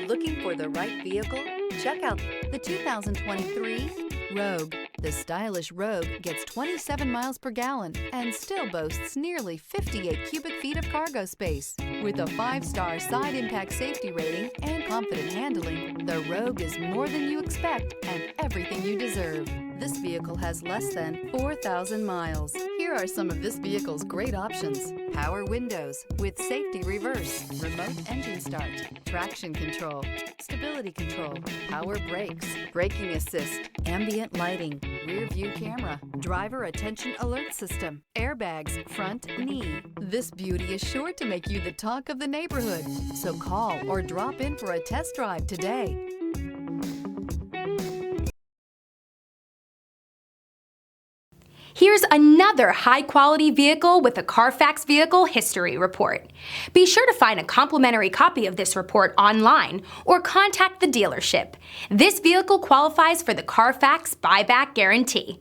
Looking for the right vehicle? Check out the 2023 Rogue. The stylish Rogue gets 27 miles per gallon and still boasts nearly 58 cubic feet of cargo space. With a 5-star side impact safety rating and confident handling, the Rogue is more than you expect and everything you deserve. This vehicle has less than 4,000 miles. Here are some of this vehicle's great options: power windows with safety reverse, remote engine start, traction control, stability control, power brakes, braking assist, ambient lighting, rear view camera, driver attention alert system, airbags, front knee. This beauty is sure to make you the talk of the neighborhood. So call or drop in for a test drive today. Here's another high-quality vehicle with a Carfax Vehicle History Report. Be sure to find a complimentary copy of this report online or contact the dealership. This vehicle qualifies for the Carfax Buyback Guarantee.